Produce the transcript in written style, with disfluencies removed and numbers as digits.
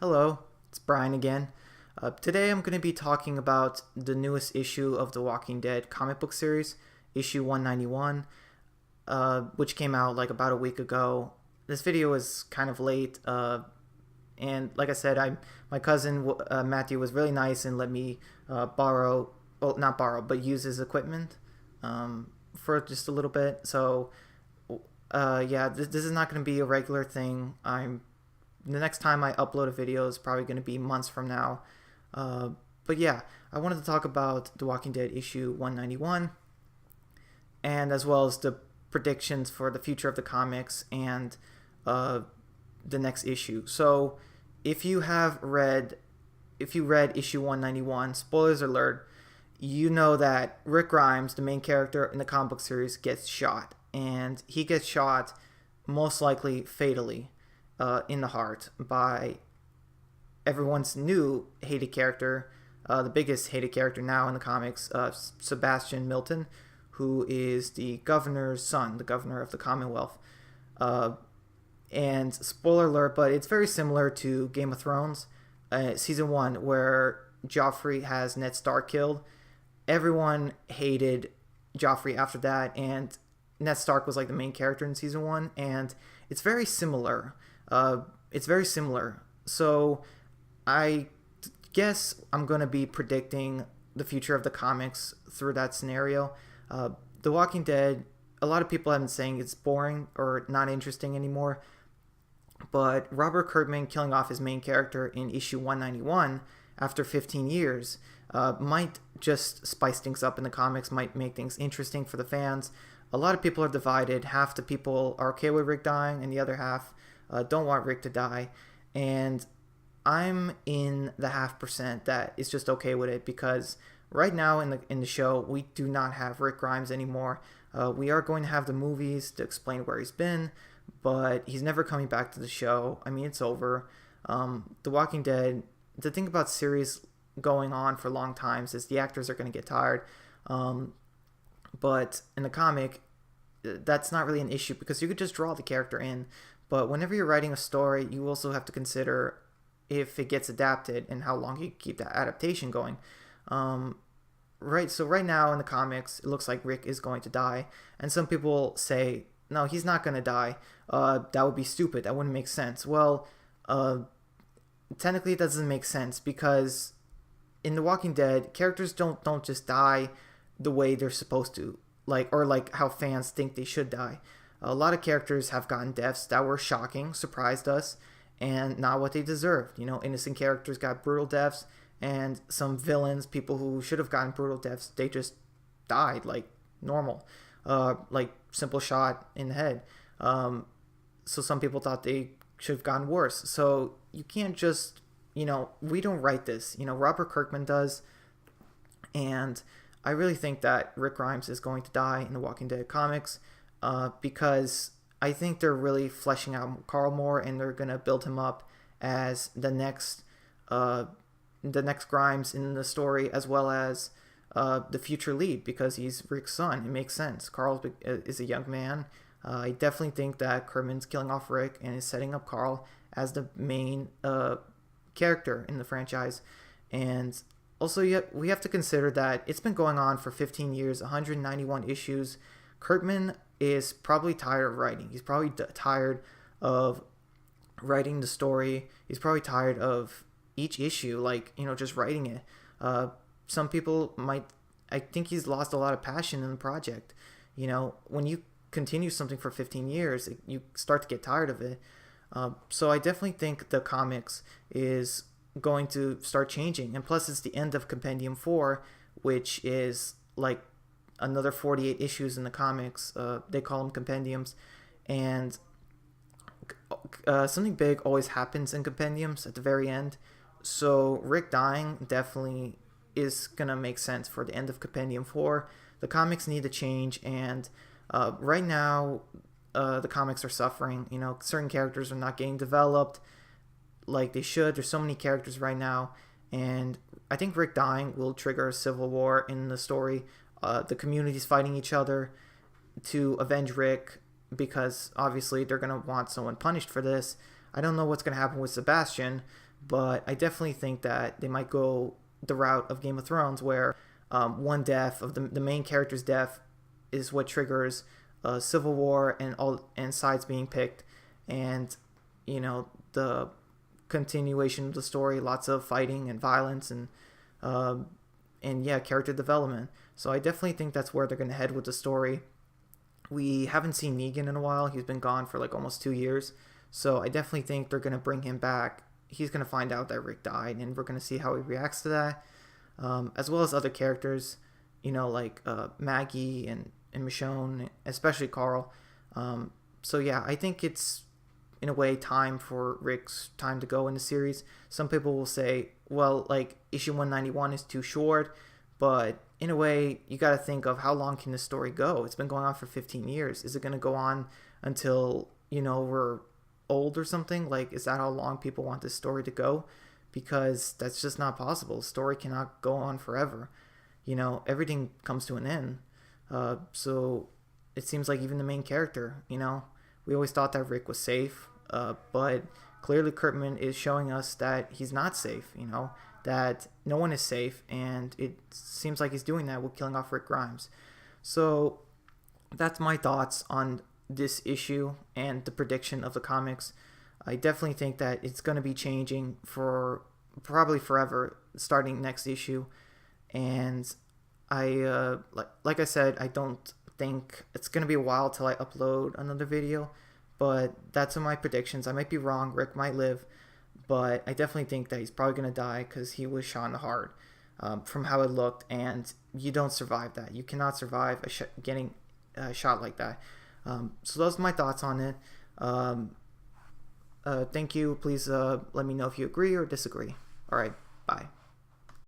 Hello, it's Brian again. Today I'm going to be talking about the newest issue of the Walking Dead comic book series, issue 191, which came out like about a week ago. This video is kind of late, and like I said, my cousin Matthew was really nice and let me borrow, well, not borrow, but use his equipment for just a little bit. So, yeah, this is not going to be a regular thing. The next time I upload a video is probably going to be months from now. But yeah, I wanted to talk about The Walking Dead issue 191, and as well as the predictions for the future of the comics and the next issue. So if you read issue 191, spoilers alert, you know that Rick Grimes, the main character in the comic book series, gets shot. And he gets shot most likely fatally in the heart by everyone's new hated character, the biggest hated character now in the comics, Sebastian Milton, who is the governor's son, the governor of the Commonwealth. And spoiler alert, but it's very similar to Game of Thrones, season 1, where Joffrey has Ned Stark killed. Everyone hated Joffrey after that, and Ned Stark was like the main character in season 1, and it's very similar. So I guess I'm going to be predicting the future of the comics through that scenario. The Walking Dead, a lot of people have been saying it's boring or not interesting anymore, but Robert Kirkman killing off his main character in issue 191 after 15 years might just spice things up in the comics, might make things interesting for the fans. A lot of people are divided. Half the people are okay with Rick dying, and the other half don't want Rick to die. And I'm in the 0.5% that is just okay with it, because right now in the show we do not have Rick Grimes anymore. We are going to have the movies to explain where he's been, but he's never coming back to the show. I mean, it's over. The Walking Dead, the thing about series going on for long times is the actors are going to get tired. But in the comic, that's not really an issue, because you could just draw the character in. But whenever you're writing a story, you also have to consider if it gets adapted and how long you keep that adaptation going. So right now in the comics, it looks like Rick is going to die. And some people say, no, he's not going to die. That would be stupid. That wouldn't make sense. Well, technically it doesn't make sense, because in The Walking Dead, characters don't just die the way they're supposed to, like how fans think they should die. A lot of characters have gotten deaths that were shocking, surprised us, and not what they deserved. You know, innocent characters got brutal deaths, and some villains, people who should have gotten brutal deaths, they just died like normal, like simple shot in the head. So some people thought they should have gotten worse. So you can't just, we don't write this. Robert Kirkman does, and I really think that Rick Grimes is going to die in the Walking Dead comics, because I think they're really fleshing out Carl more, and they're gonna build him up as the next Grimes in the story, as well as the future lead, because he's Rick's son. It makes sense. Carl is a young man. I definitely think that Kirkman's killing off Rick and is setting up Carl as the main character in the franchise. And also, we have to consider that it's been going on for 15 years, 191 issues. Kirkman is probably tired of writing. He's probably tired of writing the story. He's probably tired of each issue, just writing it. Some people I think he's lost a lot of passion in the project. When you continue something for 15 years, you start to get tired of it. So I definitely think the comics is going to start changing, and plus it's the end of Compendium 4, which is like another 48 issues in the comics. They call them compendiums, and something big always happens in compendiums at the very end. So Rick dying definitely is gonna make sense for the end of Compendium 4. The comics need to change, and right now the comics are suffering. Certain characters are not getting developed like they should. There's so many characters right now, and I think Rick dying will trigger a civil war in the story. The community's fighting each other to avenge Rick, because obviously they're going to want someone punished for this. I don't know what's going to happen with Sebastian, but I definitely think that they might go the route of Game of Thrones, where one death of the main character's death is what triggers a civil war and sides being picked, and the continuation of the story, lots of fighting and violence and yeah, character development. So I definitely think that's where they're going to head with the story. We haven't seen Negan in a while. He's been gone for like almost 2 years. So I definitely think they're going to bring him back. He's going to find out that Rick died, and we're going to see how he reacts to that, as well as other characters, like Maggie and Michonne, especially Carl. So yeah, I think it's in a way time for Rick's time to go in the series. Some people will say, well, like issue 191 is too short, but in a way you got to think of how long can this story go. It's been going on for 15 years. Is it going to go on until we're old or something? Like, is that how long people want this story to go? Because that's just not possible. The story cannot go on forever. Everything comes to an end. So it seems like even the main character, we always thought that Rick was safe, but clearly Kurtman is showing us that he's not safe, that no one is safe, and it seems like he's doing that with killing off Rick Grimes. So that's my thoughts on this issue and the prediction of the comics. I definitely think that it's going to be changing for probably forever, starting next issue, and I like I said, I don't think it's going to be a while till I upload another video, but that's my predictions. I might be wrong. Rick might live, but I definitely think that he's probably going to die because he was shot in the heart, from how it looked, and you don't survive that. You cannot survive getting shot like that. So those are my thoughts on it. Thank you. Please let me know if you agree or disagree. All right, bye.